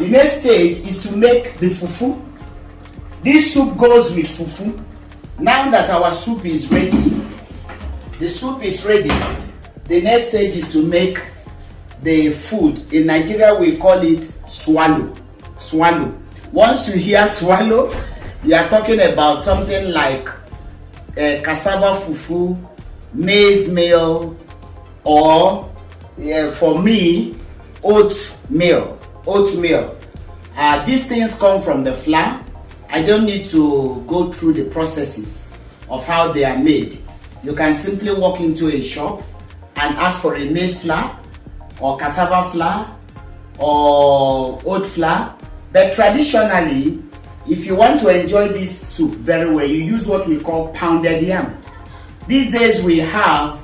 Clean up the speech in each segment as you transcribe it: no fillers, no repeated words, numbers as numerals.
The next stage is to make the fufu. This soup goes with fufu. Now that our soup is ready, the soup is ready. The next stage is to make the food. In Nigeria, we call it swallow. Swallow. Once you hear swallow, you are talking about something like cassava fufu, maize meal, or for me, oatmeal. These things come from the flour. I don't need to go through the processes of how they are made. You can simply walk into a shop and ask for a maize flour or cassava flour or oat flour. But traditionally, if you want to enjoy this soup very well, you use what we call pounded yam. These days we have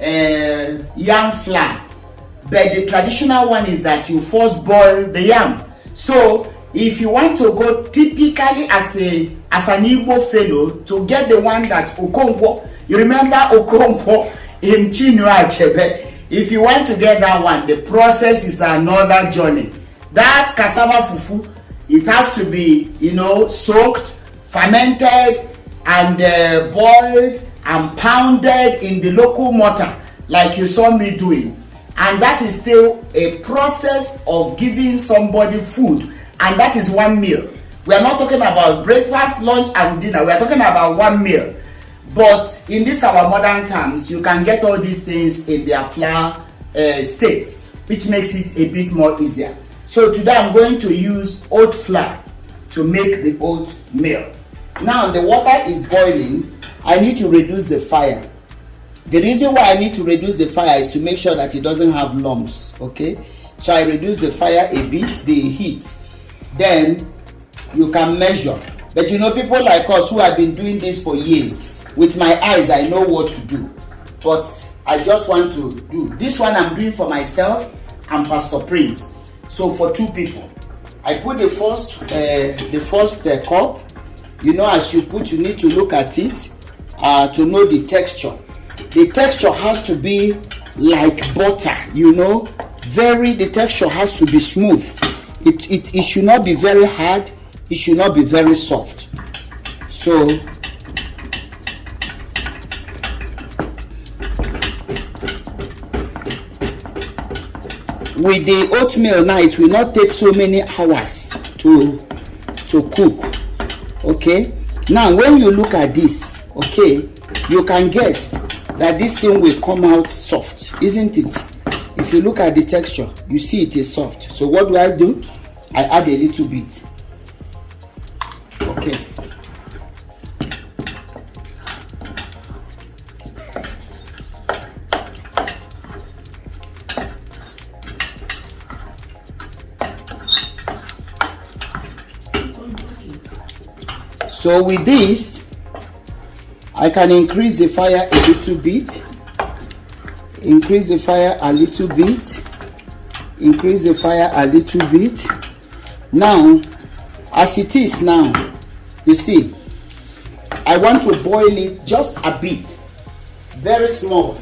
yam flour, but the traditional one is that you first boil the yam. So if you want to go typically as an Igbo fellow to get the one that Okonkwo, you remember Okonkwo in Chinua Achebe, if you want to get that one, the process is another journey. That cassava fufu, it has to be, soaked, fermented, and boiled and pounded in the local mortar, like you saw me doing. And that is still a process of giving somebody food, and that is one meal. We are not talking about breakfast, lunch, and dinner. We are talking about one meal. But in this our modern times, you can get all these things in their flour state, which makes it a bit more easier. So today I'm going to use oat flour to make the oatmeal. Now the water is boiling. I need to reduce the fire. The reason why I need to reduce the fire is to make sure that it doesn't have lumps, okay? So I reduce the fire a bit, the heat. Then you can measure. But people like us who have been doing this for years, with my eyes I know what to do. But I just want to do this one. I'm doing for myself and Pastor Prince. So for 2 people, I put the first cup. As you put, you need to look at it to know the texture. The texture has to be like butter, the texture has to be smooth. It should not be very hard, it should not be very soft. So with the oatmeal now, it will not take so many hours to cook. Okay, now when you look at this, okay, you can guess that this thing will come out soft, isn't it? If you look at the texture, you see it is soft. So what do? I add a little bit. Okay. So with this, I can increase the fire a little bit. Increase the fire a little bit. Increase the fire a little bit. Now, as it is now, you see, I want to boil it just a bit, very small,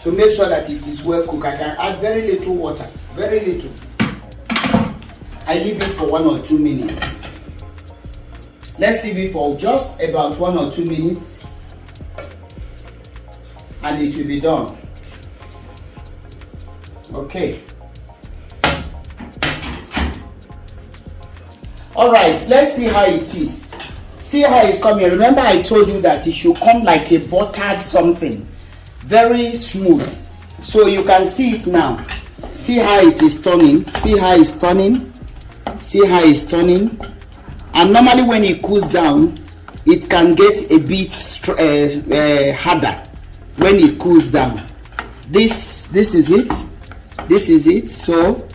to make sure that it is well cooked. I can add very little water, very little. I leave it for 1 or 2 minutes. Let's leave it for just about 1 or 2 minutes, and it will be done. Okay. All right, let's see how it is. See how it's coming. Remember I told you that it should come like a buttered something, very smooth. So you can see it now. See how it is turning. See how it's turning. See how it's turning. And normally when it cools down, it can get a bit harder when it cools down. This is it. This is it. So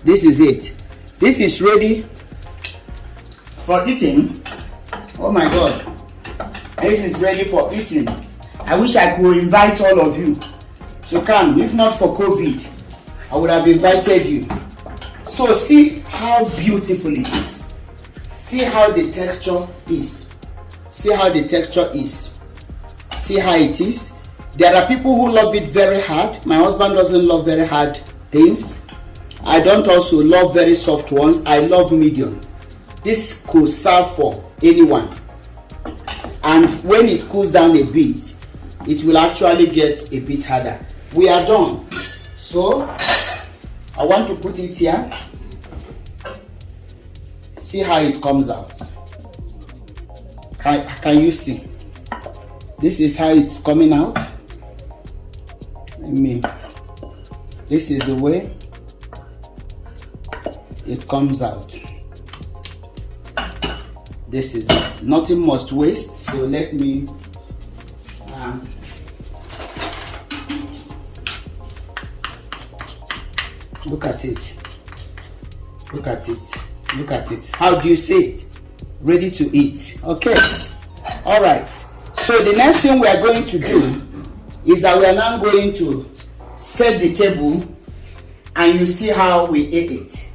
this is it. This is ready for eating. Oh my God, this is ready for eating. I wish I could invite all of you to come. If not for COVID, I would have invited you. So see how beautiful it is. See how the texture is. See how the texture is. See how it is. There are people who love it very hard. My husband doesn't love very hard things. I don't also love very soft ones. I love medium. This could serve for anyone. And when it cools down a bit, it will actually get a bit harder. We are done. So I want to put it here. See how it comes out. Can you see? This is how it's coming out. This is the way it comes out. This is it. Nothing must waste. So let me look at it. Look at it. Look at it. How do you see it? Ready to eat. Okay. All right. So the next thing we are going to do is that we are now going to set the table, and you see how we eat it.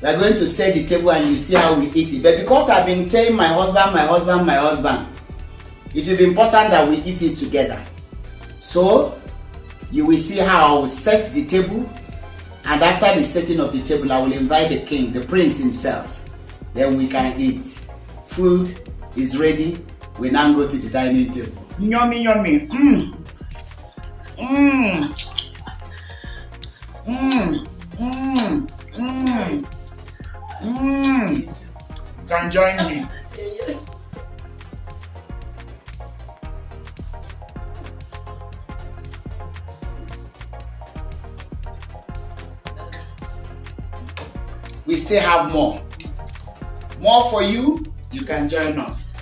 We are going to set the table and you see how we eat it. But because I've been telling my husband, it will be important that we eat it together. So you will see how I will set the table, and after the setting of the table, I will invite the king, the prince himself. Then we can eat. Food is ready. We now go to the dining table. Yummy, yummy. Can join me. We still have more for you. You can join us.